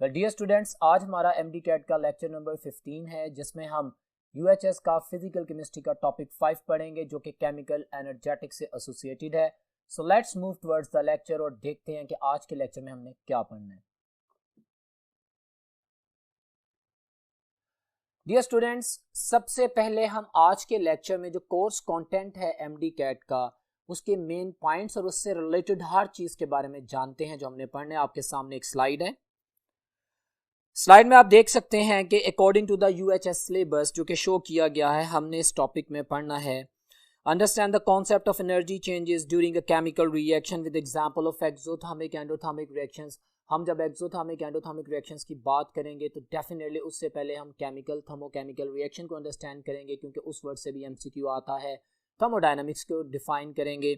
Well dear students, आज हमारा MD cat का लेक्चर नंबर 15 है जिसमें हम यूएचएस का फिजिकल केमिस्ट्री का टॉपिक 5 पढ़ेंगे जो कि केमिकल एनर्जेटिक्स से एसोसिएटेड है। So let's move towards the lecture और देखते हैं कि आज के लेक्चर में हमने क्या पढ़ना है। डियर स्टूडेंट्स, सबसे पहले हम आज के लेक्चर में जो कोर्स कंटेंट है एमडी कैट का उसके मेन पॉइंट्स और उससे रिलेटेड हर चीज के बारे में जानते हैं जो हमने पढ़ना है। आपके सामने एक स्लाइड है। स्लाइड में आप देख सकते हैं कि according to the UHS syllabus जो कि शो किया गया है, हमने इस टॉपिक में पढ़ना है understand the concept of energy changes during a chemical reaction with example of exothermic endothermic reactions. हम जब एक्सोथर्मिक एंडोथर्मिक रिएक्शंस की बात करेंगे तो डेफिनेटली उससे पहले हम केमिकल थर्मोकेमिकल रिएक्शन को अंडरस्टैंड करेंगे क्योंकि उस वर्ड से भी एमसीक्यू आता है। थर्मोडायनामिक्स को डिफाइन करेंगे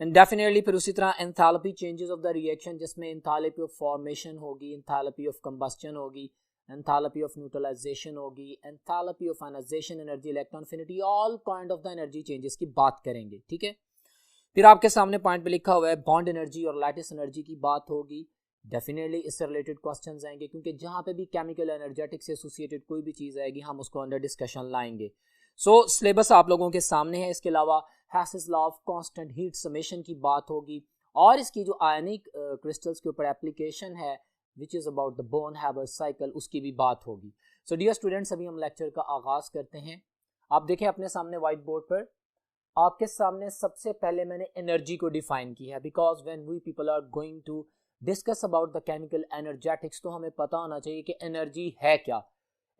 एंड डेफिनेटली फिर उसी तरह enthalpy changes of the reaction जिसमें एंथैल्पी ऑफ फॉर्मेशन होगी, एंथैल्पी ऑफ कंबस्शन होगी, एंथैल्पी ऑफ न्यूट्रलाइजेशन होगी, enthalpy of ionisation, energy, electron affinity, all kind of the energy changes की बात करेंगे। ठीक है, फिर आपके सामने पॉइंट पे लिखा हुआ है बॉन्ड एनर्जी और लैटिस एनर्जी की बात होगी। डेफिनेटली इससे रिलेटेड क्वेश्चंस आएंगे क्योंकि जहां पे भी केमिकल एनर्जेटिक्स से एसोसिएटेड कोई भी चीज आएगी हम उसको अंडर डिस्कशन लाएंगे। सो सिलेबस आप लोगों के सामने है। इसके अलावा हैसेस law of constant heat summation की बात होगी और इसकी जो आयनिक क्रिस्टल्स के ऊपर एप्लीकेशन है which is about the Born Haber cycle उसकी भी बात होगी। सो डियर स्टूडेंट्स, अभी हम लेक्चर का आगाज करते हैं। आप देखें अपने सामने व्हाइट बोर्ड पर, आपके सामने सबसे पहले मैंने एनर्जी को डिफाइन किया है because when we people are going to discuss about the chemical energetics तो हमें पता होना चाहिए कि एनर्जी है क्या।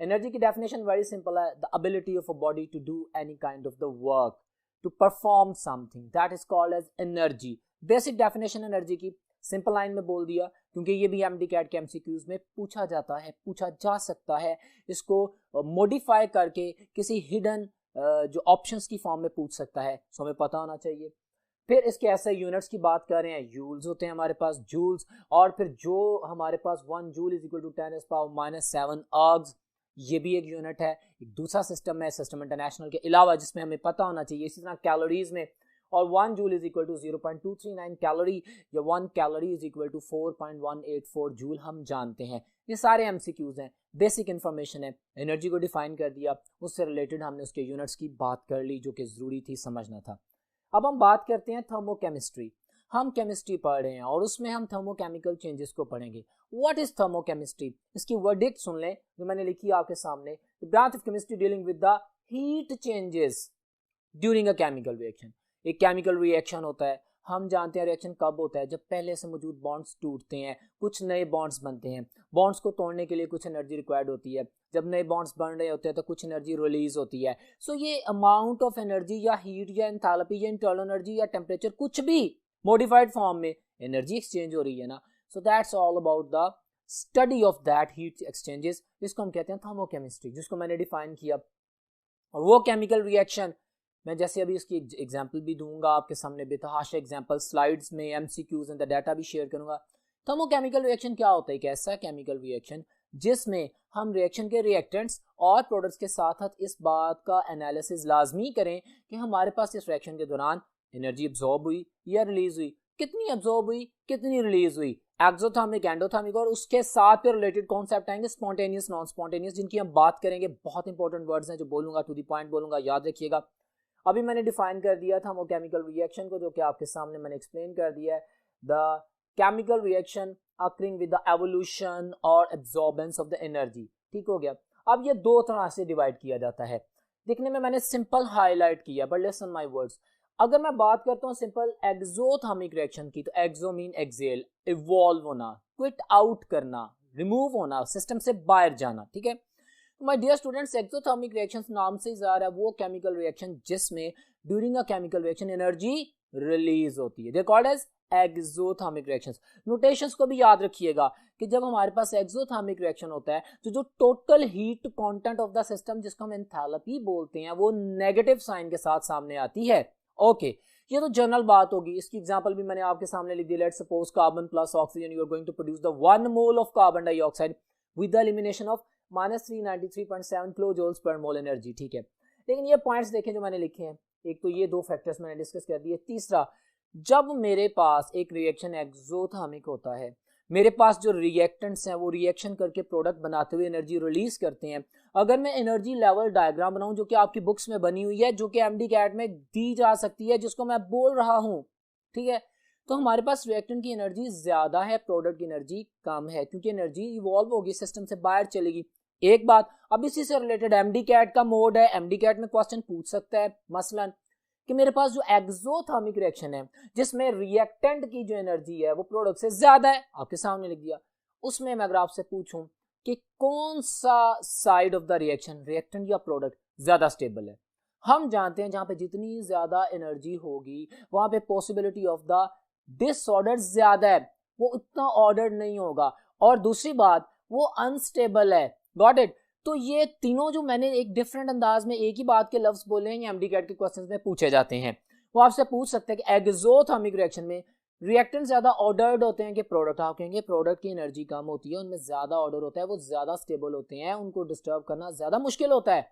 एनर्जी की डेफिनेशन वेरी सिंपल है, the ability of a body to do any kind of the work, to perform something, that is called as energy. Basic definition energy की सिंपल लाइन में बोल दिया क्योंकि ये भी एमडी कैट के एमसीक्यूज में पूछा जाता है, पूछा जा सकता है। इसको मॉडिफाई करके किसी हिडन जो ऑप्शंस की फॉर्म में पूछ सकता है, सो हमें पता होना चाहिए। फिर इसके ऐसे यूनिट्स की बात कर रहे हैं, जूल्स होते हैं हमारे पास, जूल्स, और फिर जो हमारे पास 1 जूल इज इक्वल टू 10⁻⁷ अर्ग्स, ये भी एक यूनिट है। एक दूसरा सिस्टम है सिस्टम इंटरनेशनल के अलावा जिसमें हमें पता होना चाहिए। इसी तरह कैलोरीज में, और 1 joule is equal to 0.239 calorie या 1 calorie is equal to 4.184 joule हम जानते हैं। ये सारे एमसीक्यूज हैं, बेसिक इंफॉर्मेशन है। एनर्जी को डिफाइन कर दिया, उससे रिलेटेड हमने उसके यूनिट्स की बात कर ली जो कि जरूरी थी, समझना था। अब हम बात करते हैं थर्मोकेमिस्ट्री। हम केमिस्ट्री पढ़ रहे हैं और उसमें हम थर्मोकेमिकल चेंजेस को पढ़ेंगे। What is thermochemistry? इसकी वर्डिक्ट सुन लें जो मैंने लिखी है आपके सामने। The branch of chemistry dealing with the heat changes during a chemical reaction. एक केमिकल रिएक्शन होता है, हम जानते हैं रिएक्शन कब होता है, जब पहले से मौजूद बॉन्ड्स टूटते हैं, कुछ नए बॉन्ड्स बनते हैं। बॉन्ड्स को तोड़ने के लिए कुछ एनर्जी रिक्वायर्ड होती है। जब नए बॉन्ड्स बन रहे होते हैं तो कुछ एनर्जी रिलीज होती है। सो ये अमाउंट ऑफ एनर्जी या हीट या एंथैल्पी या इंटरनल एनर्जी या टेम्परेचर, कुछ भी मॉडिफाइड फॉर्म में एनर्जी एक्सचेंज हो रही है ना। So that's all about the study of that heat exchanges, जिसको हम कहते हैं थर्मोकेमिस्ट्री, जिसको मैंने डिफाइन किया। और वो केमिकल रिएक्शन मैं जैसे अभी इसकी एग्जांपल भी दूंगा आपके सामने, बेतहाशा एग्जांपल स्लाइड्स में, एमसीक्यूज एंड द डाटा भी शेयर करूंगा। थर्मोकेमिकल रिएक्शन क्या होता है? एक ऐसा केमिकल रिएक्शन जिसमें हम रिएक्शन के रिएक्टेंट्स और प्रोडक्ट्स के साथ साथ इस बात का एनालिसिस लाजमी करें कि हमारे पास इस रिएक्शन के दौरान एनर्जी एब्जॉर्ब हुई या रिलीज हुई, कितनी एब्जॉर्ब हुई, कितनी रिलीज हुई, एक्सोथर्मिक, एंडोथर्मिक, और उसके साथ फिर रिलेटेड कॉन्सेप्ट आएंगे स्पॉन्टेनियस, नॉन स्पॉन्टेनियस, जिनकी हम बात करेंगे। बहुत इंपॉर्टेंट वर्ड्स हैं जो बोलूंगा, टू द पॉइंट बोलूंगा, याद रखिएगा। अभी मैंने डिफाइन कर दिया था वो केमिकल रिएक्शन को जो कि आपके सामने मैंने एक्सप्लेन कर दिया है। The chemical reaction occurring with the evolution और एब्जॉर्बेंस ऑफ द एनर्जी। ठीक हो गया। अब ये दो तरह से डिवाइड किया जाता है। दिखने में मैंने सिंपल हाईलाइट किया, बट लिसन माय वर्ड्स। अगर मैं बात करता हूँ सिंपल एक्सोथर्मिक रिएक्शन की, तो एक्सो मीन एक्सेल, इवॉल्व होना, क्विट आउट करना, रिमूव होना, सिस्टम से बाहर जाना। ठीक है, my dear students, exothermic reactions नाम से ज़ाहिर है वो केमिकल रिएक्शन जिसमें during a chemical reaction energy release होती है, they called as exothermic reactions. Notations को भी याद रखिएगा कि जब हमारे पास एक्सोथर्मिक रिएक्शन होता है तो जो total heat content of the system, जिसको हम एंथैल्पी बोलते हैं, वो नेगेटिव साइन के साथ सामने आती है। ओके, ये तो जनरल बात होगी। इसकी एग्जांपल भी मैंने आपके सामने लिख दी। Let's suppose carbon plus oxygen, you are going to produce the 1 mole of carbon dioxide with the elimination of -393.7 kilo joules per mole energy. ठीक है, लेकिन ये पॉइंट्स देखें जो मैंने लिखे हैं। एक तो ये दो फैक्टर्स मैंने डिस्कस कर दिए। तीसरा, जब मेरे पास एक रिएक्शन एक्सोथर्मिक होता है, मेरे पास जो रिएक्टेंट्स हैं वो रिएक्शन करके प्रोडक्ट बनाते हुए एनर्जी रिलीज करते हैं। अगर मैं एनर्जी लेवल डायग्राम बनाऊं जो कि आपकी बुक्स में बनी हुई है, जो कि एमडी कैट में दी जा सकती है, जिसको मैं बोल रहा हूं, ठीक है, तो हमारे पास रिएक्टेंट की एनर्जी ज्यादा है, प्रोडक्ट की एनर्जी कम है, क्योंकि एनर्जी इवॉल्व होगी, सिस्टम से बाहर चलेगी। एक बात, अब इसी से रिलेटेड एमडी कैट का मोड है। एमडी कैट में क्वेश्चन पूछ सकता है मसलन कि मेरे पास जो एक्सोथर्मिक रिएक्शन है जिसमें रिएक्टेंट की जो एनर्जी है वो प्रोडक्ट से ज्यादा है, आपके सामने लिख दिया, उसमें मैं अगर आपसे पूछूं कि कौन सा side of the reaction, reactant या प्रोडक्ट, ज्यादा स्टेबल है, हम जानते हैं जहां पे जितनी ज्यादा एनर्जी होगी वहां पे पॉसिबिलिटी ऑफ द डिसऑर्डर ज्यादा है, वो उतना ऑर्डर नहीं होगा, और दूसरी बात वो अनस्टेबल है। Got it? तो ये तीनों जो मैंने एक डिफरेंट अंदाज में एक ही बात के लफ्ज बोले हैं, ये एमडी कैट के क्वेश्चंस में पूछे जाते हैं। वो आपसे पूछ सकते हैं कि एक्सोथर्मिक रिएक्शन में रिएक्टेंट ज्यादा ऑर्डर्ड होते हैं कि प्रोडक्ट? आप कहेंगे प्रोडक्ट की एनर्जी कम होती है, उनमें ज्यादा ऑर्डर होता है, वो ज्यादा स्टेबल होते हैं, उनको डिस्टर्ब करना ज्यादा मुश्किल होता है,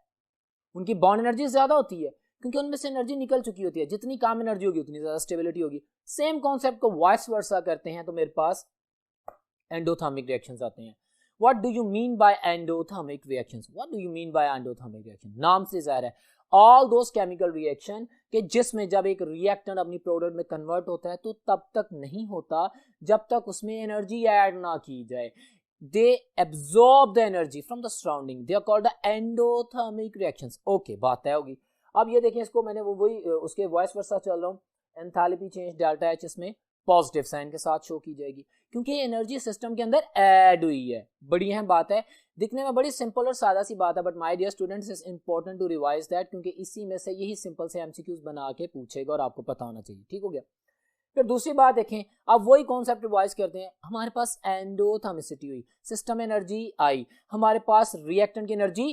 उनकी बॉन्ड एनर्जी ज्यादा होती है क्योंकि उनमें से एनर्जी निकल चुकी होती है। जितनी कम एनर्जी होगी उतनी ज्यादा स्टेबिलिटी होगी। सेम कॉन्सेप्ट को वाइस वर्सा करते हैं तो मेरे पास एंडोथर्मिक रिएक्शंस आते हैं। What do you mean by endothermic reactions? What do you mean by endothermic reaction? नाम से जाहिर है all those chemical reaction के जिसमें जब एक रिएक्टेंट अपनी प्रोडक्ट में कन्वर्ट होता है तो तब तक नहीं होता जब तक उसमें एनर्जी ऐड ना की जाए। They absorb the energy from the surrounding. They are called the endothermic reactions. Okay, बात तय होगी। अब ये देखें, इसको मैंने वही उसके वॉइस वर्सा चल रहा हूँ, एंथैल्पी चेंज डेल्टा एच इसमें पॉजिटिव साइन के साथ शो की जाएगी क्योंकि एनर्जी सिस्टम के अंदर ऐड हुई है। बड़ी अहम बात है, दिखने में बड़ी सिंपल और सादा सी बात है, but my dear students is important to revise that, क्योंकि इसी में से यही सिंपल से एमसीक्यूज बना के पूछेगा और आपको पता होना चाहिए। ठीक हो गया? फिर दूसरी बात देखें, अब वही कॉन्सेप्ट रिवाइज करते हैं। हमारे पास एंडोथर्मिसिटी हुई, सिस्टम एनर्जी आई, हमारे पास रिएक्टेंट की एनर्जी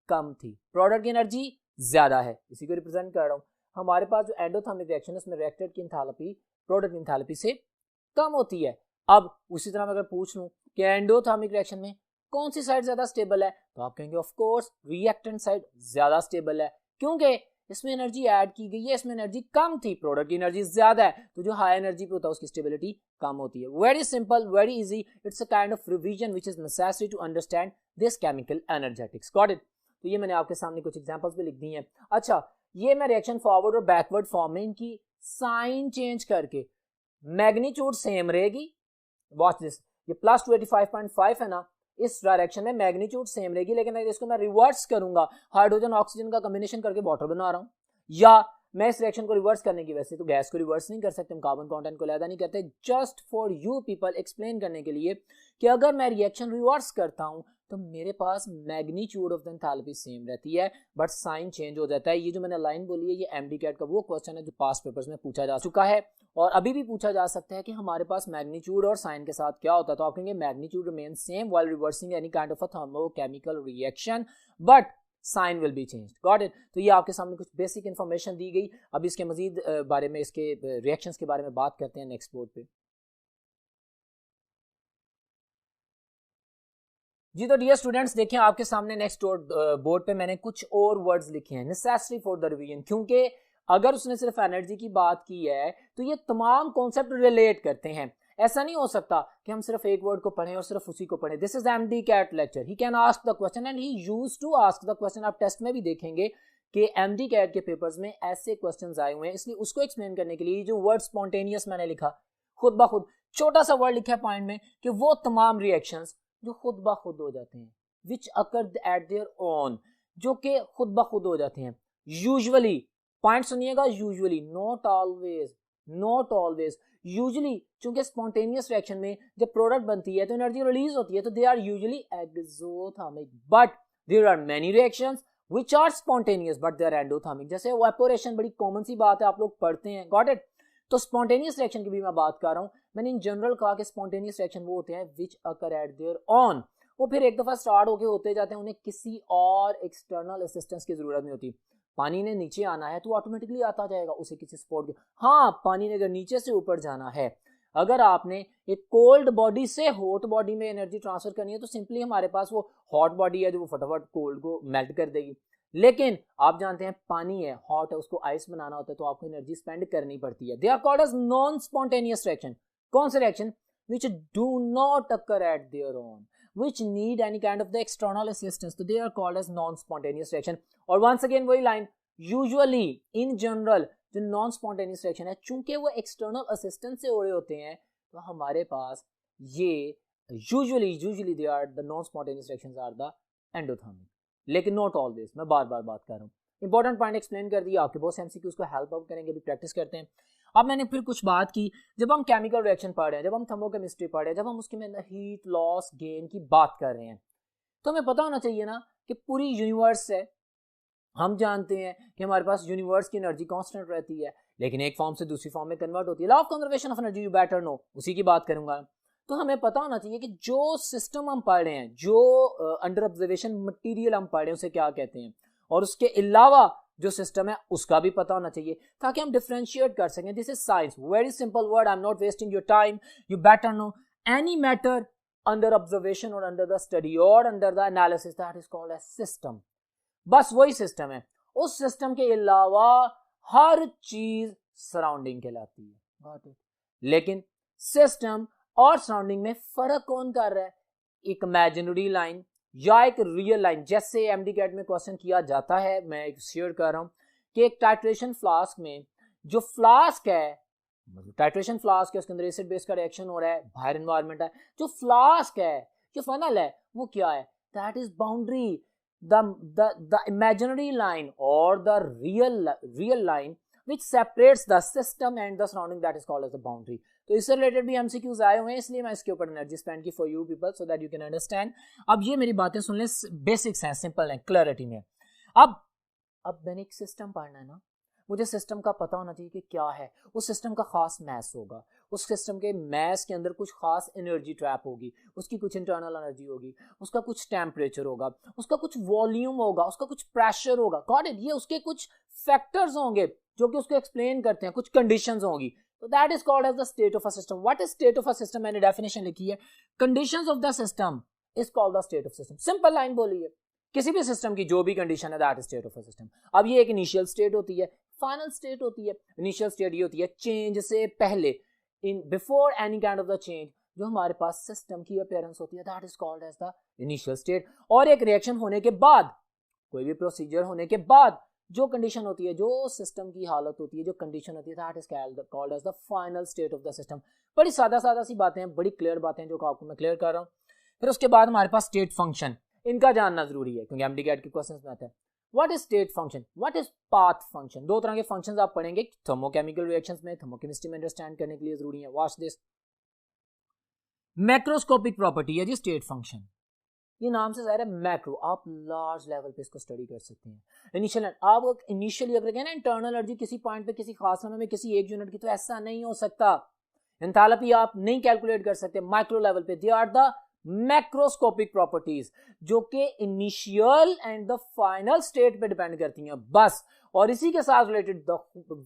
कम थी, प्रोडक्ट की एनर्जी ज्यादा है, इसी को रिप्रेजेंट कर रहा हूं। हमारे पास जो एंडोथर्मिक रिएक्शन है उसमें रिएक्टेंट की एंथैल्पी प्रोडक्ट की एंथैल्पी से कम होती है। अब उसी तरह मैं अगर पूछ लूं कि एंडोथर्मिक रिएक्शन में कौन सी साइड ज्यादा स्टेबल है, तो आप कहेंगे ऑफ कोर्स रिएक्टेंट साइड ज्यादा स्टेबल है, क्योंकि इसमें एनर्जी ऐड की गई है, इसमें एनर्जी कम थी, प्रोडक्ट की एनर्जी ज्यादा है, तो जो हाई एनर्जी पे होता है उसकी स्टेबिलिटी कम होती है। Very simple, very easy, it's a kind of revision which is necessary to understand this chemical energetics. Got it? तो ये मैंने आपके सामने कुछ एग्जांपल्स भी लिख दी हैं। अच्छा, ये मैं रिएक्शन फॉरवर्ड और बैकवर्ड फॉर्म में इनकी साइन चेंज करके मैग्नीट्यूड सेम रहेगी। वॉच दिस, ये प्लस 285.5 है ना, इस डायरेक्शन में मैग्नीट्यूड सेम रहेगी, लेकिन अगर इसको मैं रिवर्स करूंगा, हाइड्रोजन ऑक्सीजन का कॉम्बिनेशन करके वाटर बना रहा हूं, या मैं इस रिएक्शन को रिवर्स करने की, वैसे तो गैस को रिवर्स नहीं कर सकते हम, कार्बन कंटेंट को अलग नहीं करते, just for you people explain करने के लिए कि अगर मैं रिएक्शन रिवर्स करता हूं तो मेरे पास magnitude of the enthalpy same रहती है बट साइन चेंज हो जाता है। ये जो मैंने लाइन बोली है ये एमडी कैट का वो क्वेश्चन है जो पास्ट पेपर्स में पूछा जा चुका है और अभी भी पूछा जा सकता है कि हमारे पास मैग्नीट्यूड और साइन के साथ क्या होता है। तो आप कहेंगे magnitude remain same while reversing any kind of a thermochemical reaction but sign will be change. Got it? तो ये आपके सामने कुछ बेसिक इंफॉर्मेशन दी गई। अब इसके मजीद बारे में, इसके रिएक्शंस के बारे में बात करते हैं नेक्स्ट बोर्ड पे। जी तो डियर स्टूडेंट्स, देखिए आपके सामने नेक्स्ट बोर्ड पे मैंने कुछ और वर्ड्स लिखे हैं नेसेसरी फॉर द रिवीजन, क्योंकि अगर उसने सिर्फ एनर्जी की बात की है तो ये तमाम कॉन्सेप्ट रिलेट करते हैं। ऐसा नहीं हो सकता कि हम सिर्फ एक वर्ड को पढ़ें और सिर्फ उसी को पढ़ें। This is MDCAT lecture, he can ask the question and he used to ask the question. आप टेस्ट में भी देखेंगे कि एमडी कैट के पेपर्स में ऐसे क्वेश्चंस आए हुए हैं, इसलिए उसको एक्सप्लेन करने के लिए जो वर्ड स्पॉन्टेनियस मैंने लिखा, खुद ब खुद छोटा सा वर्ड लिखा है पॉइंट में कि वो तमाम रिएक्शंस जो खुद ब खुद हो जाते हैं, विच अकर एट देयर ओन, जो कि खुद ब खुद हो जाते हैं। यूजुअली, पॉइंट सुनिएगा, usually, not always, not always, usually, चूंकि स्पॉन्टेनियस रिएक्शन में जब प्रोडक्ट बनती है तो एनर्जी रिलीज होती है, तो they are usually exothermic, but there are many reactions which are spontaneous but they are endothermic. जैसे इवेपोरेशन, बड़ी कॉमन सी बात है, आप लोग पढ़ते हैं। Got it? तो स्पॉन्टेनियस रिएक्शन की भी मैं बात कर रहा हूं। मैंने इन जनरल कहा कि स्पॉन्टेनियस रिएक्शन वो होते हैं विच अकर एट देयर ऑन, वो फिर एक दफा स्टार्ट होके होते जाते हैं, उन्हें किसी और एक्सटर्नल असिस्टेंस की जरूरत नहीं होती। पानी ने नीचे आना है तो ऑटोमेटिकली आता जाएगा, उसे किसी सपोर्ट की। हाँ, पानी ने अगर नीचे से ऊपर जाना है, अगर आपने एक कोल्ड बॉडी से हॉट बॉडी में एनर्जी ट्रांसफर करनी है तो सिंपली हमारे पास वो हॉट बॉडी है जो वो फटाफट कोल्ड को मेल्ट कर देगी। लेकिन आप जानते हैं पानी है, हॉट है, उसको आइस बनाना होता है तो आपको एनर्जी स्पेंड करनी पड़ती है। They are called as non spontaneous reaction. कौन से reaction? which do not occur at their own, which need any kind of the external assistance, so they are called as non-spontaneous reaction. और once again वही line, usually in general जो non-spontaneous reaction है, चूंकि वो external assistance से हो रहे होते हैं, तो हमारे पास ये usually they are the non-spontaneous reactions are the endothermic, लेकिन not always, मैं बार बार बात कर रहा हूँ. इंपॉर्टेंट पॉइंट एक्सप्लेन कर दिया, आपके बहुत एमसीक्यूज को हेल्प आउट करेंगे, अभी प्रैक्टिस करते हैं. अब मैंने फिर कुछ बात की, जब हम केमिकल रिएक्शन पढ़ रहे हैं, जब हम थर्मोकेमिस्ट्री पढ़ रहे हैं, जब हम उसके में हीट लॉस गेन की बात कर रहे हैं, तो हमें पता होना चाहिए ना कि पूरी यूनिवर्स है, हम जानते हैं कि हमारे पास यूनिवर्स की एनर्जी कांस्टेंट रहती है, लेकिन एक फॉर्म से दूसरी फॉर्म में कन्वर्ट होती है. Law of conservation of energy you better know, उसी की बात करूंगा. तो हमें पता होना चाहिए कि जो सिस्टम हम पढ़ रहे हैं, जो अंडर ऑब्जर्वेशन मटेरियल हम पढ़ रहे हैं, उसे क्या कहते हैं, और उसके अलावा जो सिस्टम है उसका भी पता होना चाहिए, ताकि हम डिफरेंशिएट कर सकें. This is science, very simple word, I am not wasting your time, you better know any matter under observation और अंडर द स्टडी और under the analysis, that is called as system. बस वही system है, उस system के अलावा हर चीज surrounding कहलाती है. लेकिन सिस्टम और सराउंडिंग में फर्क कौन कर रहा है? एक इमेजिनरी लाइन या एक रियल लाइन. जैसे एमडी कैट में क्वेश्चन किया जाता है, मैं एक शेयर कर रहा हूं कि एक टाइट्रेशन फ्लास्क में जो फ्लास्क है, टाइट्रेशन फ्लास्क है, उसके अंदर एसिड बेस का रिएक्शन हो रहा है, बाहर एनवायरनमेंट है, जो फ्लास्क है, जो फनल है, वो क्या है? That is boundary. the imaginary line or the real line which separates the system and the surrounding, that is called as the boundary. तो इससे रिलेटेड भी एमसीक्यूज आए हुए हैं, इसलिए मैं इसके ऊपर एनर्जी स्पेंड की for you people so that you can understand. अब ये मेरी बातें सुन लें, बेसिक्स हैं, सिंपल हैं, क्लैरिटी में. अब मैंने एक सिस्टम पढ़ना है ना, मुझे सिस्टम का पता होना चाहिए कि क्या है. उस सिस्टम का खास मैस होगा, उस सिस्टम के मैस के अंदर कुछ खास एनर्जी ट्रैप होगी, उसकी कुछ इंटरनल एनर्जी होगी, उसका कुछ टेम्परेचर होगा, उसका कुछ वॉल्यूम होगा, उसका कुछ प्रेशर होगा. Got it? ये उसके कुछ फैक्टर्स होंगे जो कि उसको एक्सप्लेन करते हैं, कुछ कंडीशंस होंगी. तो that is called as the state of a system. What is state of a system? मैंने डेफिनेशन लिखी है, conditions of the system is called the state of system. Simple line बोली है, किसी भी सिस्टम की जो भी कंडीशन है, that is state of a system. अब ये एक इनिशियल स्टेट होती है, फाइनल स्टेट होती है. इनिशियल स्टेट ये होती है चेंज से पहले, in before any kind of the change, जो हमारे पास सिस्टम की अपीयरेंस होती है, that is called as the initial state. और एक रिएक्शन होने के बाद, कोई भी प्रोसीजर होने के बाद जो कंडीशन होती है, जो सिस्टम की हालत होती है, जो कंडीशन होती है, that is called as the final state of the system. बड़ी सादा सी बातें हैं, बड़ी क्लियर बातें हैं, जो आपको मैं क्लियर कर रहा हूँ. फिर उसके बाद हमारे पास स्टेट फंक्शन, इनका जानना जरूरी है क्योंकि एमडी कैट के क्वेश्चंस में आता है. What is state function, what is path function? दो तरह के फंक्शंस आप पढ़ेंगे थर्मोकेमिकल रिएक्शंस में, थर्मोकेमिस्ट्री में अंडरस्टैंड करने के लिए जरूरी है. Watch this. मैक्रोस्कोपिक प्रॉपर्टी है जी स्टेट फंक्शन. ये नाम से जाहिर है मैक्रो, आप लार्ज लेवल पे इसको स्टडी कर सकते हैं. इनिशियल, आप इनिशियली अगर ना इंटरनल एनर्जी किसी पॉइंट पे, किसी खास समय में, किसी एक यूनिट की, तो ऐसा नहीं हो सकता. एंथैल्पी आप नहीं कैलकुलेट कर सकते माइक्रो लेवल पे. They are the macroscopic properties जो कि initial and the final state पे डिपेंड करती हैं बस. और इसी के साथ related the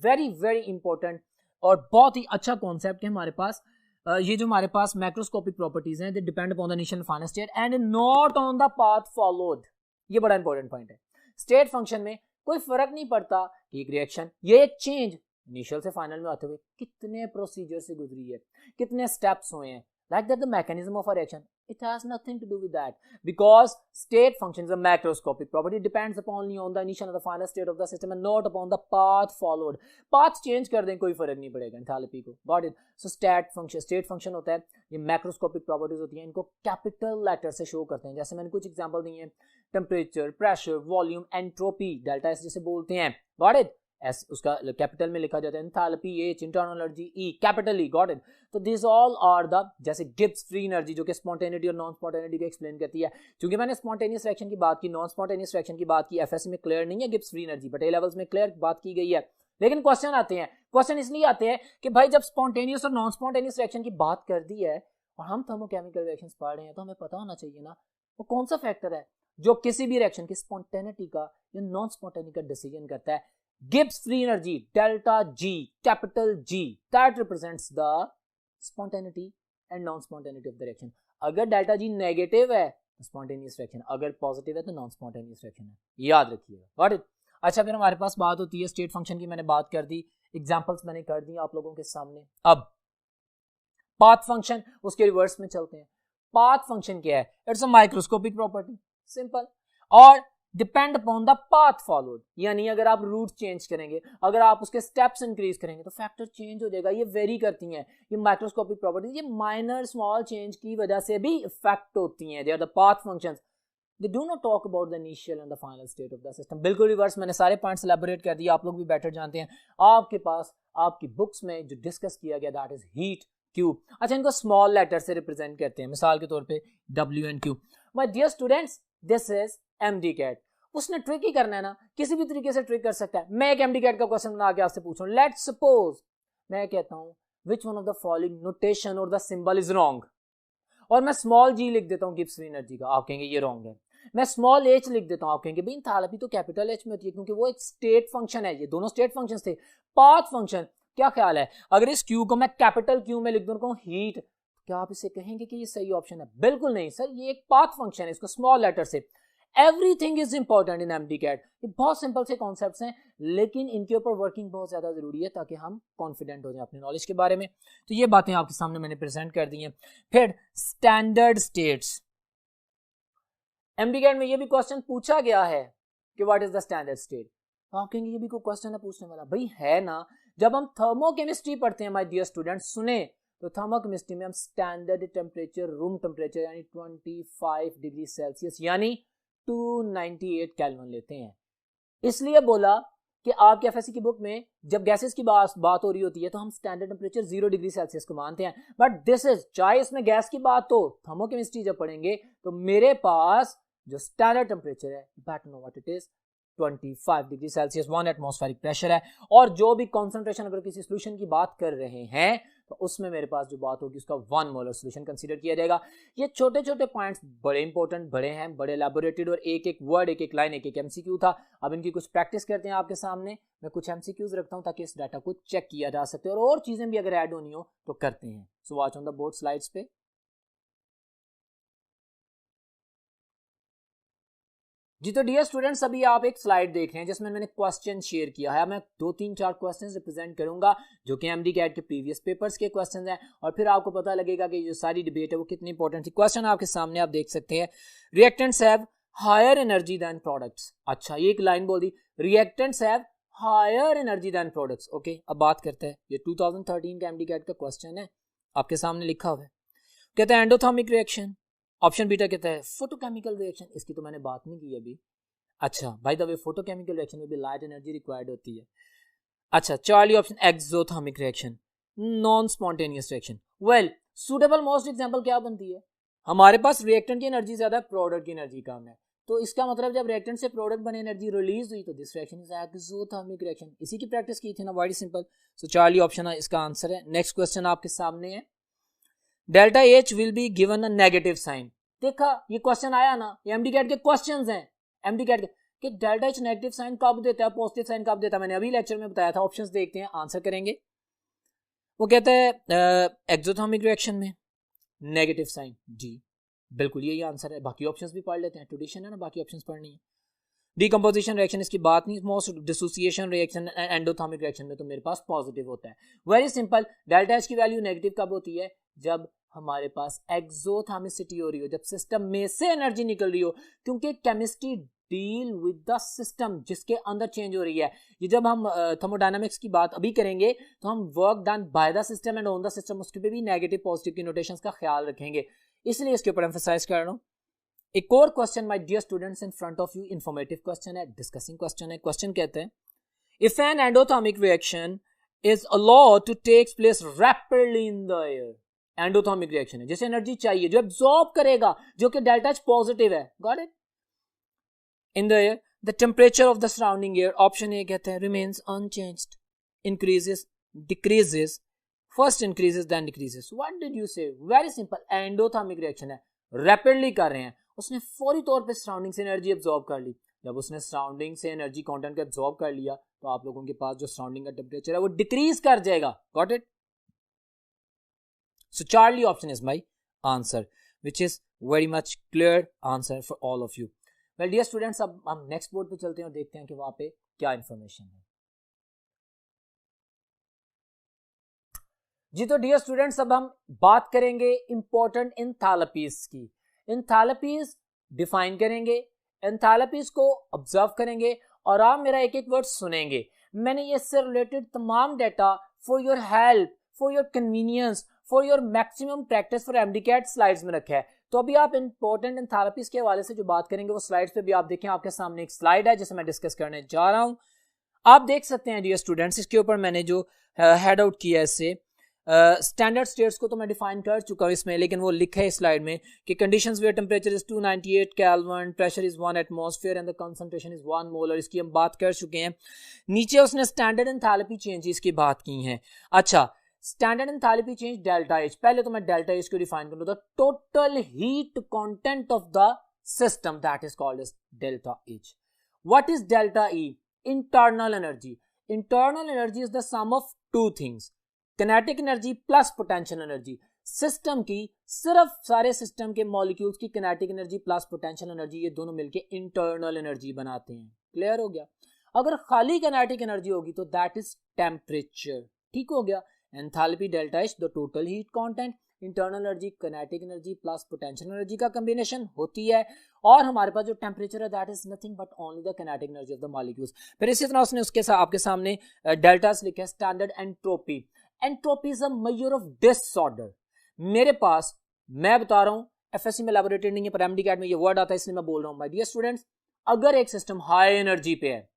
very very important और बहुत ही अच्छा कॉन्सेप्ट है हमारे पास. ये जो हमारे पास मैक्रोस्कोपिक प्रॉपर्टीज हैं, they depend upon the initial final state and not on the path followed. ये बड़ा इंपॉर्टेंट पॉइंट है. स्टेट फंक्शन में कोई फर्क नहीं पड़ता कि एक रिएक्शन, ये एक चेंज इनिशियल से फाइनल में आते हुए कितने प्रोसीजर से गुजरी है, कितने स्टेप्स हुए हैं. Like that, the mechanism of a reaction, it has nothing to do with that, because state function is a macroscopic property. It depends upon only on the initial and the final state of the system and not upon the path followed. Path change कर दें कोई फर्क नहीं पड़ेगा enthalpy को. Got it? So state function होता है, ये macroscopic properties होती हैं, इनको कैपिटल लेटर से शो करते हैं. जैसे मैंने कुछ एग्जांपल दिए हैं, temperature, pressure, volume, entropy, delta S जिसे बोलते हैं. Got it? एस उसका कैपिटल में लिखा जाता है, enthalpy H, internal energy E, capital E. Got it? तो दिस ऑल आर द, जैसे गिब्स फ्री एनर्जी जो कि स्पॉन्टेनिटी और नॉन स्पॉन्टेनिटी को एक्सप्लेन करती है. क्योंकि मैंने स्पॉन्टेनियस रिएक्शन की बात की, नॉन स्पॉन्टेनियस रिएक्शन की बात की, एफएससी में क्लियर नहीं है Gibbs free energy, but A levels में क्लियर बात की गई है. लेकिन क्वेश्चन आते हैं, क्वेश्चन इसलिए आते हैं कि भाई जब स्पॉन्टेनियस और नॉन स्पॉन्टेनियस रिएक्शन की बात कर दी है और हम थर्मोकेमिकल रिएक्शंस पढ़ रहे हैं, तो हमें पता होना चाहिए ना वो कौन सा फैक्टर है जो किसी भी रिएक्शन की स्पॉन्टेनिटी का या नॉन स्पॉन्टेनिटी का डिसीजन करता है. Gibbs free energy delta G, capital G, that represents the spontaneity and non-spontaneity of the reaction. अगर डेल्टा G नेगेटिव है तो स्पॉन्टेनियस रिएक्शन, अगर पॉजिटिव है तो नॉन स्पॉन्टेनियस रिएक्शन है. याद रखिएगा. Got it? अच्छा, फिर हमारे पास बात होती है स्टेट फंक्शन की. मैंने बात कर दी, एग्जांपल्स मैंने कर दी आप लोगों के सामने. अब पाथ फंक्शन, उसके रिवर्स में चलते हैं। पाथ फंक्शन क्या है? It's a microscopic property, simple. और depend upon the path followed, यानी अगर आप रूट चेंज करेंगे, अगर आप उसके स्टेप्स इंक्रीज करेंगे तो फैक्टर चेंज हो जाएगा। ये वेरी करती हैं ये माइक्रोस्कोपिक प्रॉपर्टीज, ये माइनर स्मॉल चेंज की वजह से भी इफेक्ट होती हैं। They are the path functions, they do not talk about the initial and the final state of the system. बिल्कुल रिवर्स, मैंने सारे पॉइंट्स एलैबोरेट कर दिए, आप लोग भी बेटर जानते हैं। आपके पास आपकी बुक्स में जो डिस्कस किया गया दैट इज हीट क्यू। अच्छा, इनको स्मॉल लेटर से रिप्रेजेंट करते हैं, मिसाल के तौर पे W and Q। My dear students, this is MD-CAT। उसने ट्रिक ही करना है ना, किसी भी तरीके से ट्रिक कर सकता है। मैं एक MD-CAT का क्वेश्चन बना के आपसे पूछूं, लेट्स सपोज मैं कहता हूं which one of the following notation और द सिंबल इज रॉन्ग, और मैं स्मॉल g लिख देता हूं गिब्स फ्री एनर्जी का, आप कहेंगे ये रॉन्ग है। मैं स्मॉल h लिख देता हूं, आप कहेंगे भाई एंथैल्पी तो कैपिटल H में होती है, क्योंकि वो एक स्टेट फंक्शन है। ये दोनों स्टेट फंक्शन थे। पाथ फंक्शन, क्या ख्याल है अगर इस Q को मैं कैपिटल Q में लिख दूं हीट, क्या आप इसे कहेंगे कि ये सही ऑप्शन है? बिल्कुल नहीं सर, ये एक पाथ फंक्शन है, इसको स्मॉल लेटर से। Everything is important in MD-CAT। ये बहुत सिंपल से कॉन्सेप्ट्स हैं, लेकिन इनके ऊपर वर्किंग बहुत ज्यादा जरूरी है ताकि हम कॉन्फिडेंट हो जाए अपनी नॉलेज के बारे में। तो ये बातें आपके सामने मैंने प्रेजेंट कर दी हैं। फिर स्टैंडर्ड स्टेट्स, MD-CAT में ये भी क्वेश्चन पूछा गया है कि what is the standard state. आप कहेंगे ये भी कोई क्वेश्चन है पूछने वाला? भाई है ना, जब हम थर्मोकेमिस्ट्री पढ़ते हैं माय डियर स्टूडेंट्स, सुने तो थर्मोकेमिस्ट्री में हम स्टैंडर्ड टेम्परेचर, रूम टेम्परेचर यानी 25 डिग्री सेल्सियस यानी 298 केल्विन लेते हैं। इसलिए बोला कि आपके एफएससी की बुक में जब गैसेस की बात हो रही होती है तो हम स्टैंडर्ड टेम्परेचर 0 डिग्री सेल्सियस को मानते हैं, बट दिस इज, चाहे इसमें गैस की बात हो, थर्मोकेमिस्ट्री जब पढ़ेंगे तो मेरे पास जो स्टैंडर्ड टेम्परेचर है, better know what it is, 25 degree Celsius 1 atmospheric pressure है। और जो भी कॉन्सेंट्रेशन अगर किसी सोल्यूशन की बात कर रहे हैं तो उसमें मेरे पास जो बात होगी उसका 1 मोलर सोल्यूशन कंसीडर किया जाएगा। ये छोटे छोटे पॉइंट्स बड़े इंपॉर्टेंट, बड़े हैं, बड़े एलैबोरेटेड, और एक एक वर्ड, एक एक लाइन, एक एक MCQ था। अब इनकी कुछ प्रैक्टिस करते हैं आपके सामने। मैं कुछ MCQs रखता हूं ताकि इस डाटा को चेक किया जा सके, और चीजें भी अगर ऐड होनी हो तो करते हैं। So watch on the board slides पे। जी तो डियर स्टूडेंट्स, अभी आप एक स्लाइड देख रहे हैं जिसमें मैंने क्वेश्चन शेयर किया है। मैं 2-3-4 क्वेश्चंस रिप्रेजेंट करूंगा जो कि MD-CAT के प्रीवियस पेपर्स के क्वेश्चंस हैं, और फिर आपको पता लगेगा कि जो सारी डिबेट है वो कितनी इंपॉर्टेंट थी। क्वेश्चन आपके सामने आप देख सकते हैं, reactants have higher energy than products. अच्छा, ये एक लाइन बोल दी, reactants have higher energy than products. Okay, अब बात करते हैं, ये 2013 का MD-CAT का क्वेश्चन है, आपके सामने लिखा हुआ है। कहते हैं एंडोथर्मिक रिएक्शन, ऑप्शन बीटा कहता है फोटोकेमिकल रिएक्शन, इसकी तो मैंने बात नहीं की अभी। अच्छा, by the way photochemical reaction में भी लाइट एनर्जी रिक्वायर्ड होती है। अच्छा, Charlie option exothermic reaction, non spontaneous reaction. Well, suitable most example क्या बनती है? हमारे पास रिएक्टेंट की एनर्जी ज्यादा है, प्रोडक्ट की एनर्जी कम है, तो इसका मतलब जब रिएक्टेंट से प्रोडक्ट बने एनर्जी रिलीज हुई तो this reaction is exothermic reaction. इसी की प्रैक्टिस की थी ना, very simple. So Charlie option इसका आंसर है। नेक्स्ट क्वेश्चन आपके सामने है, delta H will be given a negative sign. देखा, ये क्वेश्चन आया ना, ये MD-CAT के क्वेश्चंस हैं, MD-CAT के, कि डेल्टा H नेगेटिव साइन कब देता है, पॉजिटिव साइन कब देता है। मैंने अभी लेक्चर में बताया था। ऑप्शंस देखते हैं, आंसर करेंगे। वो कहता है एक्सोथर्मिक रिएक्शन में नेगेटिव साइन, जी बिल्कुल यही आंसर है। बाकी ऑप्शंस भी पढ़ लेते हैं, ट्रेडिशन है ना, बाकी ऑप्शंस पढ़नी है। डिकम्पोजिशन रिएक्शन, इसकी बात नहीं। Most dissociation reaction, endothermic reaction में तो मेरे पास पॉजिटिव होता है। वेरी सिंपल, डेल्टा H की वैल्यू नेगेटिव कब होती है? जब हमारे पास एक्सोथर्मिसिटी हो रही हो, जब सिस्टम में से एनर्जी निकल रही हो, क्योंकि chemistry deal with the system जिसके अंदर चेंज हो रही है। ये जब हम थर्मोडायनामिक्स की बात अभी करेंगे तो हम work done by the system and on the system, उसके पे भी नेगेटिव पॉजिटिव की नोटेशंस का ख्याल रखेंगे, इसलिए इसके ऊपर एम्फसाइज कर रहा हूं। एक और question my dear students in front of you, informative question है, डिस्कसिंग क्वेश्चन है। क्वेश्चन कहते हैं, if an endothermic reaction is allowed to take place rapidly in the air, endothermic reaction है जैसे एनर्जी चाहिए जो एब्जॉर्ब करेगा, जो कि डेल्टा H पॉजिटिव है, got it, in the air, the temperature of the surrounding air, option A कहते हैं remains unchanged, increases, decreases, first increases then decreases. What did you say? Very simple, endothermic reaction है, rapidly कर रहे हैं, उसने फौरी तौर पे सराउंडिंग से एनर्जी एब्जॉर्ब कर ली। जब उसने सराउंडिंग से एनर्जी कंटेंट को एब्जॉर्ब कर लिया तो आप लोगों के पास जो सराउंडिंग का टेम्परेचर है वो डिक्रीज कर जाएगा, got it. So Charlie option is my answer, which is very much clear answer for all of you. Well dear students, अब हम next board पे चलते हैं और देखते हैं कि वहां पे क्या information है। जी तो डियर स्टूडेंट्स, अब हम बात करेंगे इंपॉर्टेंट एंथैल्पीज की। एंथैल्पीज डिफाइन करेंगे, एंथैल्पीज को ऑब्जर्व करेंगे और आप मेरा एक एक वर्ड सुनेंगे। मैंने ये इससे रिलेटेड तमाम data for your help, for your convenience, for your maximum practice for MDCAT slides में रखा है। तो अभी आप इंपॉर्टेंट एंथैल्पीज के हवाले से जो बात करेंगे वो स्लाइड्स पे भी आप देखें। आपके सामने एक स्लाइड है जिसे मैं डिस्कस करने जा रहा हूं। आप देख सकते हैं डियर स्टूडेंट्स, इसके ऊपर मैंने जो हेड आउट किया है इससे स्टैंडर्ड स्टेट्स को तो मैं डिफाइन कर चुका हूं इसमें, लेकिन वो लिखा है इस स्लाइड में कि conditions where temperature is 298 kelvin, pressure is 1 atmosphere and the concentration is 1 mole. और इसकी हम बात कर चुके हैं। नीचे उसने स्टैंडर्ड एंथैल्पी चेंजेस की बात की है। अच्छा, standard enthalpy change delta H. पहले तो मैं डेल्टा एच को डिफाइन करूं, the total heat content of the system, that is called as delta H. What is delta E? Internal energy. Internal energy is the sum of two things, kinetic energy plus potential energy. System की, सिर्फ सारे system के molecules की kinetic energy plus potential energy, ये दोनों मिलके internal energy बनाते हैं। क्लियर हो गया? अगर खाली किनेटिक एनर्जी होगी तो दैट इज टेम्परेचर। ठीक हो गया? Enthalpy delta H, the total heat content, internal energy kinetic energy plus potential energy का कॉम्बिनेशन होती है। और हमारे पास जो टेम्परेचर है that is nothing but only the kinetic energy of the molecules. फिर इसी तरह उसने उसके साथ आपके सामने डेल्टास लिखा है। Standard entropy. Entropy is a measure of disorder. मेरे पास, मैं बता रहा हूं, एफएससी में लैबोरेटरी नहीं है पर एमडीकैट में ये वर्ड आता है इसलिए मैं बोल रहा हूं। माय डियर स्टूडेंट्स, अगर एक सिस्टम हाई एनर्जी पे है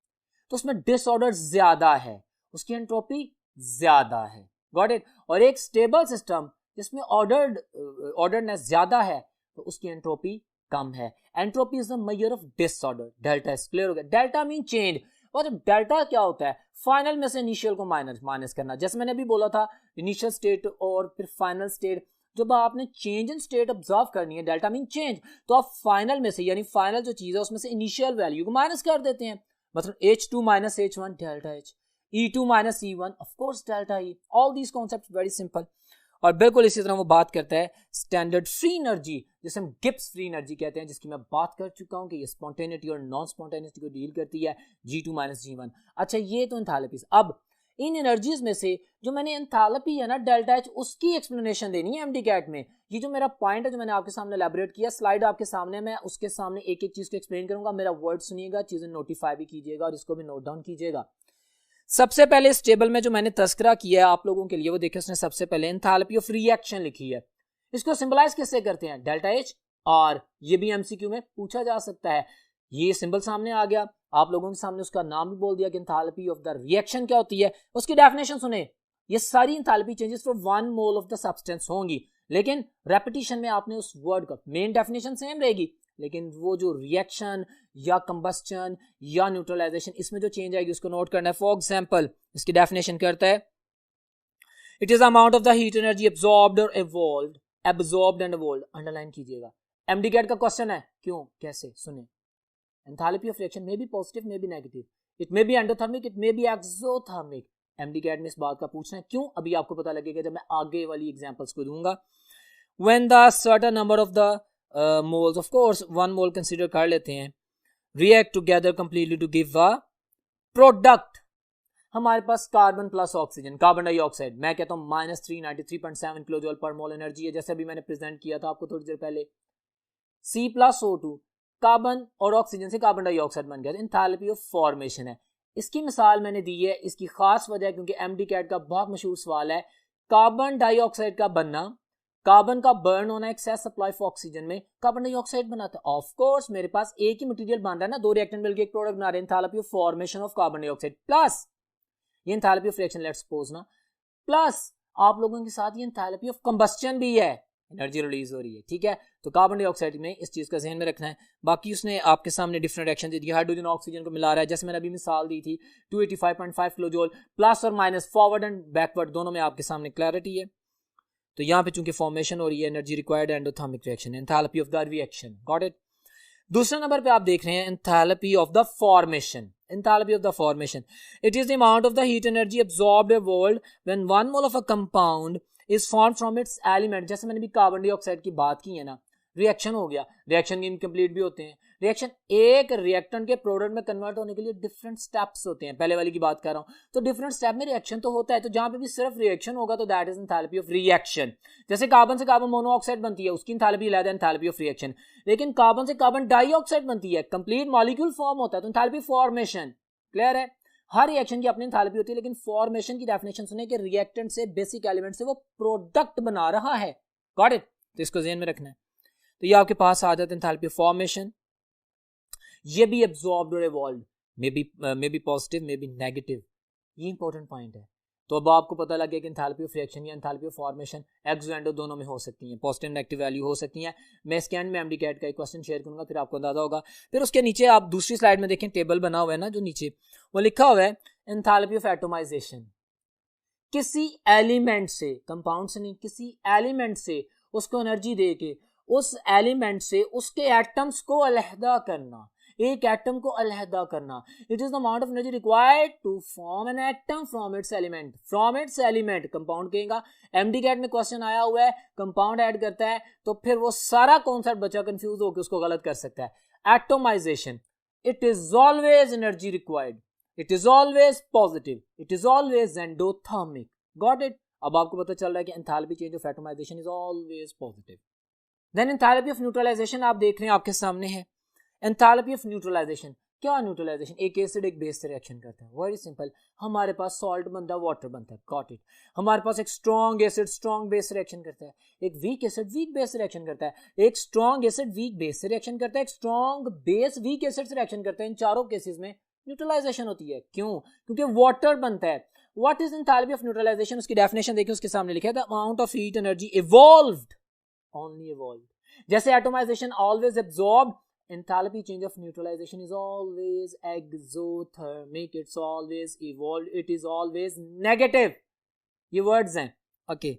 तो उसमें डिसऑर्डर ज्यादा है, उसकी एंट्रोपी ज्यादा है। Got it? और एक स्टेबल सिस्टम जिसमें ऑर्डरनेस ज्यादा है तो उसकी एंट्रोपी कम है। Entropy is the measure of disorder. Delta is clear हो गया? Delta mean change. और डेल्टा क्या होता है? फाइनल में से इनिशियल को माइनस करना। जैसे मैंने अभी बोला था, इनिशियल स्टेट और फिर फाइनल स्टेट, जब आपने चेंज इन स्टेट ऑब्जर्व करनी है, डेल्टा मीन चेंज, तो आप फाइनल में से, यानी फाइनल जो चीज है उसमें से इनिशियल वैल्यू को माइनस कर देते हैं। मतलब H2 minus H1 delta H, E2 minus E1 of course delta E। All these concept very simple. और बिल्कुल इसी तरह वो बात करता है स्टैंडर्ड फ्री एनर्जी, जिसे हम गिब्स फ्री एनर्जी कहते हैं, जिसकी मैं बात कर चुका हूं कि ये स्पॉन्टेनिटी और नॉन स्पॉन्टेनिटी को डील करती है, G2 माइनस G1। अच्छा, ये तो एंथैल्पीज। अब इन एनर्जीज में से जो मैंने एंथैल्पी है ना डेल्टा एच, उसकी एक्सप्लेनेशन देनी है एमडीकैट में। ये जो मेरा पॉइंट है जो मैंने आपके सामने एलैबोरेट किया, स्लाइड आपके सामने, मैं उसके सामने एक एक चीज को एक्सप्लेन करूंगा। मेरा वर्ड सुनिएगा, चीजें नोटिफाई भी कीजिएगा और इसको भी नोट डाउन कीजिएगा। सबसे पहले इस टेबल में जो मैंने तस्करा किया है आप लोगों के लिए, वो देखिए उसने सबसे पहले एंथैल्पी ऑफ रिएक्शन लिखी है। इसको सिंबलाइज किससे करते हैं? Delta H. और ये भी एमसीक्यू में पूछा जा सकता है। ये सिंबल सामने आ गया, आप लोगों के सामने उसका नाम भी बोल दिया कि एंथैल्पी ऑफ द रिएक्शन क्या होती है। उसकी डेफिनेशन सुने। ये सारी enthalpy changes for 1 mole of the substance होंगी, लेकिन रेपिटेशन में आपने उस वर्ड का मेन डेफिनेशन सेम रहेगी, लेकिन वो जो रिएक्शन या कंबस्टन या न्यूट्रलाइजेशन, इसमें जो चेंज आएगी उसको नोट करना है। फॉर एग्जांपल, इसकी डेफिनेशन करता है, it is amount of the heat energy absorbed और एवॉल्व्ड। एब्जॉर्ब्ड एंड एवॉल्व्ड अंडरलाइन कीजिएगा। एमडीकैट का क्वेश्चन है, क्यों, कैसे, सुने। Enthalpy of reaction may be positive, may be negative, it may be endothermic, it may be exothermic. MDCAT में इस बात का पूछना है, क्यों, अभी आपको पता लगेगा जब मैं आगे वाली एग्जांपल्स को दूंगा। When the certain number of the moles, of course 1 mole consider कर लेते हैं, react together completely to give a product. हमारे पास carbon plus oxygen, carbon dioxide, मैं कहता हूं -393.7 किलोजूल पर मोल एनर्जी है, जैसे अभी मैंने प्रेजेंट किया था आपको थोड़ी देर पहले। C प्लस O2, कार्बन और ऑक्सीजन से कार्बन डाइऑक्साइड बन गया, एंथैल्पी ऑफ फॉर्मेशन है। इसकी मिसाल मैंने दी है, इसकी खास वजह है क्योंकि एमडीकैट का बहुत मशहूर सवाल है, कार्बन डाइऑक्साइड का बनना, कार्बन का बर्न होना, एक्सेस सप्लाई ऑफ ऑक्सीजन में कार्बन डाइऑक्साइड बनाता है। ऑफ कोर्स मेरे पास एक ही मटेरियल बन रहा है ना, दो रिएक्टेंट मिलकर एक प्रोडक्ट बना रहे हैं, enthalpy of formation of carbon dioxide plus ये enthalpy of reaction, let's suppose ना, प्लस आप लोगों के साथ ये एंथैल्पी ऑफ कंबस्टन भी है, एनर्जी रिलीज हो रही है। ठीक है, तो कार्बन डाइऑक्साइड में इस चीज का ध्यान में रखना है। बाकी उसने आपके सामने डिफरेंट रिएक्शन दे दी, हाइड्रोजन ऑक्सीजन को मिला रहा है, जैसे मैंने अभी मिसाल दी थी 285.5 किलोजूल, प्लस और माइनस, फॉरवर्ड एंड बैकवर्ड दोनों में आपके सामने क्लैरिटी है। तो यहाँ पे चूंकि फॉर्मेशन हो रही है, energy required, endothermic reaction, enthalpy of the reaction. Got it? दूसरे नंबर पे आप देख रहे हैं enthalpy of the formation. Enthalpy of the formation, it is the amount of the heat energy absorbed और evolved when 1 mole of a compound is formed from its element. जैसे मैंने भी कार्बन डाइऑक्साइड की बात की है ना, रिएक्शन हो गया, रिएक्शन इनकम्प्लीट भी होते हैं, रिएक्शन, एक रिएक्टेंट के प्रोडक्ट में कन्वर्ट होने के लिए डिफरेंट स्टेप्स होते हैं, पहले वाली की बात कर रहा हूं। तो डिफरेंट स्टेप में रिएक्शन तो होता है, तो जहां पे भी सिर्फ रिएक्शन होगा तो that is enthalpy of reaction. जैसे कार्बन से कार्बन मोनोऑक्साइड बनती है, उसकी enthalpy less than enthalpy of reaction. लेकिन कार्बन से कार्बन डाइऑक्साइड बनती है, कंप्लीट मॉलिक्यूल फॉर्म होता है, तो एंथैल्पी फॉर्मेशन। क्लियर है? हर रिएक्शन की अपनी एंथैल्पी होती है, लेकिन फॉर्मेशन की डेफिनेशन सुने कि रिएक्टेंट से, बेसिक एलिमेंट से वो प्रोडक्ट बना रहा है। Got it? तो इसको ध्यान में रखना है। तो ये आपके पास आ जाता है एंथैल्पी ऑफ फॉर्मेशन। ये भी एब्जॉर्ब्ड और evolved, may be positive, may be negative. ये इंपॉर्टेंट पॉइंट है। तो अब आपको पता लग गया कि एंथैल्पी ऑफ रिएक्शन या enthalpy of formation exo endo दोनों में हो सकती है, पॉजिटिव नेगेटिव वैल्यू हो सकती है। मैं इसके एंड में एमडीकैट का एक क्वेश्चन शेयर करूंगा, फिर आपको अंदाजा होगा। फिर उसके नीचे आप दूसरी स्लाइड में देखें, टेबल बना हुआ है ना जो नीचे, वो लिखा हुआ है एंथैल्पी ऑफ एटोमाइजेशन। किसी एलिमेंट से, कंपाउंड से नहीं, किसी एलिमेंट से उसको एनर्जी दे के उस एलिमेंट से उसके एटम्स को अलहदा करना, एक एटम को अलहदा करना। It is the amount of energy required to form an atom from its element. From its element compound कहेगा। एमडीकैट में क्वेश्चन आया हुआ है, कंपाउंड ऐड करता है तो फिर वो सारा कॉन्सेप्ट बच्चा कंफ्यूज होकर उसको गलत कर सकता है। Atomization, it is always energy required, it is always positive, it is always endothermic. Got it? अब आपको पता चल रहा है कि enthalpy change of atomization is always positive. Then enthalpy of neutralization आप देख रहे हैं आपके सामने है। एंथैल्पी ऑफ न्यूट्रलाइजेशन, क्या न्यूट्रलाइजेशन? एक एसिड एक बेस से रिएक्शन करता है, वेरी सिंपल। हमारे पास सॉल्ट बनता है, वाटर बनता है, गॉट इट। हमारे पास एक स्ट्रॉन्ग एसिड स्ट्रॉन्ग बेस से रिएक्शन करता है, एक वीक एसिड वीक बेस से रिएक्शन करता है, एक स्ट्रॉन्ग एसिड वीक बेस से रिएक्शन करता है, एक स्ट्रॉन्ग बेस वीक एसिड से रिएक्शन करता है। इन चारों केसेस में न्यूट्रलाइजेशन होती है। क्यों? क्योंकि वाटर बनता है। What is enthalpy of neutralisation? उसकी डेफिनेशन देखिए, उसके सामने लिखा है the amount of heat energy evolved, only evolved. जैसे atomisation always absorbed, enthalpy change of neutralization is always exothermic, it's always evolved, it is always negative. ये words हैं, okay।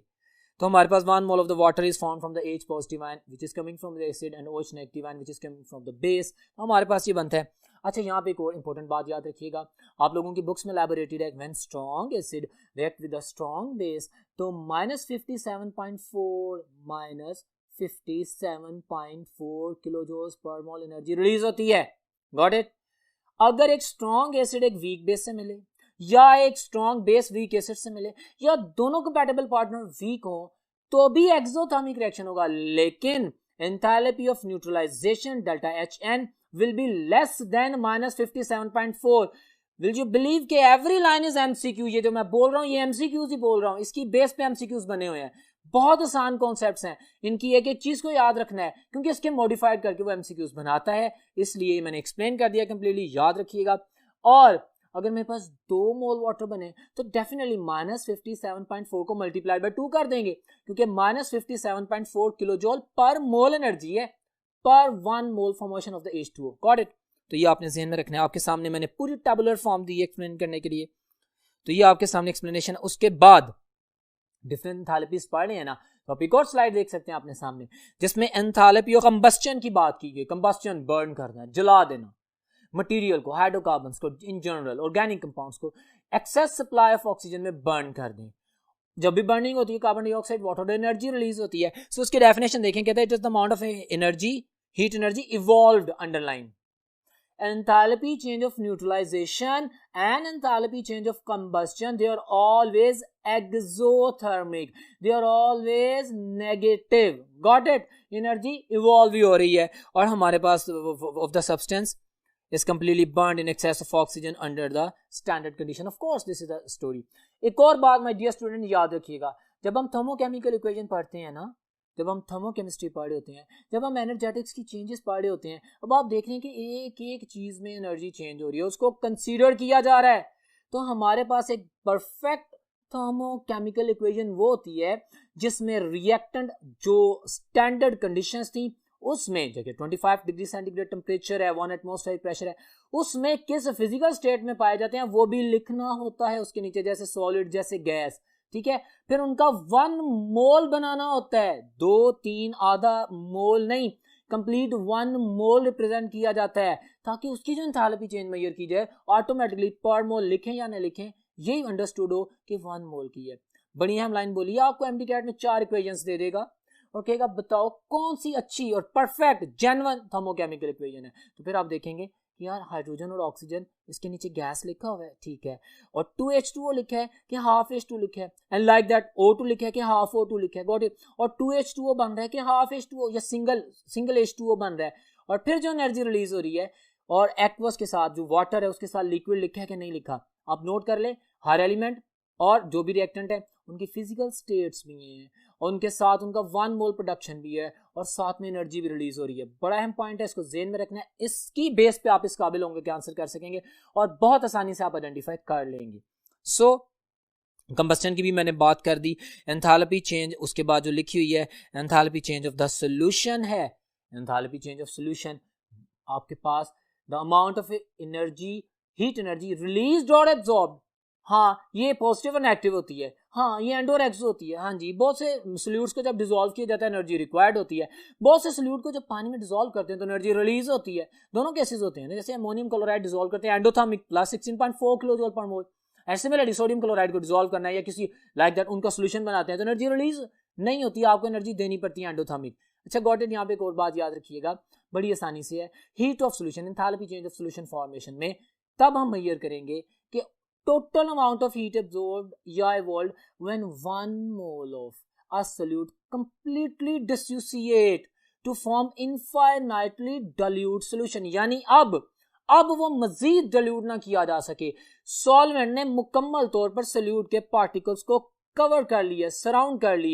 तो हमारे पास 1 mole of the water is formed from the H positive ion which is coming from the acid and OH negative ion which is coming from the base। हमारे पास ये बनता है। अच्छा, यहाँ पे एक और इंपॉर्टेंट बात याद रखिएगा, आप लोगों की बुक्स में elaborated है, when strong acid react with a strong base तो -57.4 57.4 किलोजूल्स पर मोल एनर्जी रिलीज होती है। Got it? अगर एक स्ट्रॉन्ग एसिड एक वीक बेस से मिले या एक स्ट्रॉन्ग बेस वीक एसिड से मिले या दोनों कंपैटिबल पार्टनर वीक हो तो भी एक्सोथर्मिक रिएक्शन होगा, लेकिन enthalpy of neutralization delta HN will be less than -57.4। Will you believe कि एवरी लाइन इज MCQ? ये जो मैं बोल रहा हूं ये MCQs ही बोल रहा हूं, इसकी बेस पे MCQs बने हुए हैं। बहुत आसान कॉन्सेप्ट्स हैं, इनकी एक एक चीज को याद रखना है क्योंकि इसके मॉडिफाइड करके वो MCQs बनाता है, इसलिए मैंने एक्सप्लेन कर दिया कंप्लीटली, याद रखिएगा। और अगर मेरे पास 2 मोल वाटर बने तो डेफिनेटली -57.4 को मल्टीप्लाइड बाय 2 कर देंगे क्योंकि -57.4 किलोजूल पर मोल एनर्जी है पर 1 mole formation of the H2O। Got it? तो ये आपने ध्यान में रखना है। आपके सामने मैंने पूरी टेबुलर फॉर्म दी एक्सप्लेन करने के लिए, तो ये आपके सामने एक्सप्लेनेशन। उसके बाद डिफरेंट एंथैल्पीज पढ़ रहे हैं ना, तो आप एक और स्लाइड देख सकते हैं अपने सामने जिसमें एंथैल्पी ऑफ कंबस्टन की बात की गई। कंबस्टन, बर्न करना, जला देना मटेरियल को, हाइड्रोकार्बन्स को, इन जनरल ऑर्गेनिक कंपाउंड्स को एक्सेस सप्लाई ऑफ ऑक्सीजन में बर्न कर दें। जब भी बर्निंग होती है carbon dioxide water energy release होती है। सो उसकी डेफिनेशन देखें, कहते हैं it is the amount of energy, heat energy evolved, underline enthalpy change of neutralization and enthalpy change of combustion, they are always exothermic, they are always negative। got it? Energy evolve भी हो रही है और हमारे पास of the substance is completely burned in excess of oxygen under the standard condition। of course this is the story। एक और बात my dear student याद रखिएगा, जब हम थर्मोकेमिकल इक्वेशन पढ़ते हैं ना, जब हम थर्मोकेमिस्ट्री पढ़ रहे होते हैं, जब हम एनर्जेटिक्स की चेंजेस पढ़ रहे होते हैं, अब आप देख रहे हैं कि एक एक चीज में एनर्जी चेंज हो रही है, उसको कंसीडर किया जा रहा है। तो हमारे पास एक परफेक्ट थर्मोकेमिकल इक्वेशन वो होती है जिसमें रिएक्टेंट जो स्टैंडर्ड कंडीशंस थी उसमें, जैसे 25 डिग्री सेंटीग्रेड टेम्परेचर है, 1 एटमॉस्फेरिक प्रेशर है, उसमें किस फिजिकल स्टेट में पाए जाते हैं वो भी लिखना होता है उसके नीचे, जैसे सॉलिड, जैसे गैस। ठीक है, फिर उनका 1 मोल बनाना होता है, 2, 3, आधा मोल नहीं, कंप्लीट 1 मोल रिप्रेजेंट किया जाता है ताकि उसकी जो एंथैल्पी चेंज मेजर की जाए ऑटोमेटिकली पर मोल लिखें या ना लिखें यही अंडरस्टूड हो कि 1 मोल की है। बड़ी अहम लाइन बोली, आपको एमडीकैट में 4 इक्वेशंस दे देगा और कहेगा बताओ कौन सी अच्छी और परफेक्ट जेन्युइन थर्मोकेमिकल इक्वेशन है। तो फिर आप देखेंगे कि यार हाइड्रोजन और ऑक्सीजन, इसके नीचे गैस लिखा हुआ है, ठीक है, और 2H2O लिखा है कि हाफ H2 लिखा है, एंड लाइक दैट O2 लिखा है कि हाफ O2 लिखा है, गॉट इट। और 2H2O बन रहा है कि हाफ H2O या सिंगल H2O बन रहा है। और फिर जो एनर्जी रिलीज हो रही है, और एक्वस के साथ जो वाटर है उसके साथ लिक्विड लिखा है कि नहीं लिखा, आप नोट कर ले। हर एलिमेंट और जो भी रिएक्टेंट है उनकी फिजिकल स्टेट्स भी हैं, और उनके साथ उनका 1 मोल प्रोडक्शन भी है, और साथ में एनर्जी भी रिलीज हो रही है। बड़ा अहम पॉइंट है, इसको जेन में रखना है। इसकी बेस पे आप इस काबिल होंगे कि आंसर कर सकेंगे और बहुत आसानी से आप आइडेंटिफाई कर लेंगे। सो कंबस्टन की भी मैंने बात कर दी। एंथैल्पी चेंज, उसके बाद जो लिखी हुई है enthalpy change of the solution है। एंथैल्पी चेंज ऑफ सॉल्यूशन आपके पास the amount of energy, heat energy released और एब्जॉर्ब्ड। हाँ, ये पॉजिटिव और नेगेटिव होती है। हाँ, ये एंड और एक्स होती है। हाँ जी, बहुत से सोल्यूट्स को जब डिसॉल्व किया जाता है एनर्जी रिक्वायर्ड होती है। बहुत से सोल्यूट को जब पानी में डिसॉल्व करते हैं तो एनर्जी रिलीज होती है। दोनों केसेस होते हैं। जैसे अमोनियम क्लोराइड डिसॉल्व करते हैं एंडोथर्मिक प्लस 16.4 किलोजूल पर मोल। ऐसे में सोडियम क्लोराइड को डिसॉल्व करना है या किसी लाइक दैट उनका सोल्यूशन बनाते हैं तो एनर्जी रिलीज नहीं होती है, आपको एनर्जी देनी पड़ती है एंडोथर्मिक। अच्छा गॉट इट। यहाँ पे एक और बात याद रखिएगा, बड़ी आसानी से है। Heat of solution, enthalpy change of solution formation में तब हम मेजर करेंगे कि total amount of heat absorbed या evolved when 1 mole of a solute completely dissociate to form infinitely dilute solution। यानी अब वो मजीद dilute ना किया जा सके, सॉल्वेंट ने मुकम्मल तौर पर सोल्यूट के पार्टिकल्स को कवर कर लिया, सराउंड कर लिया।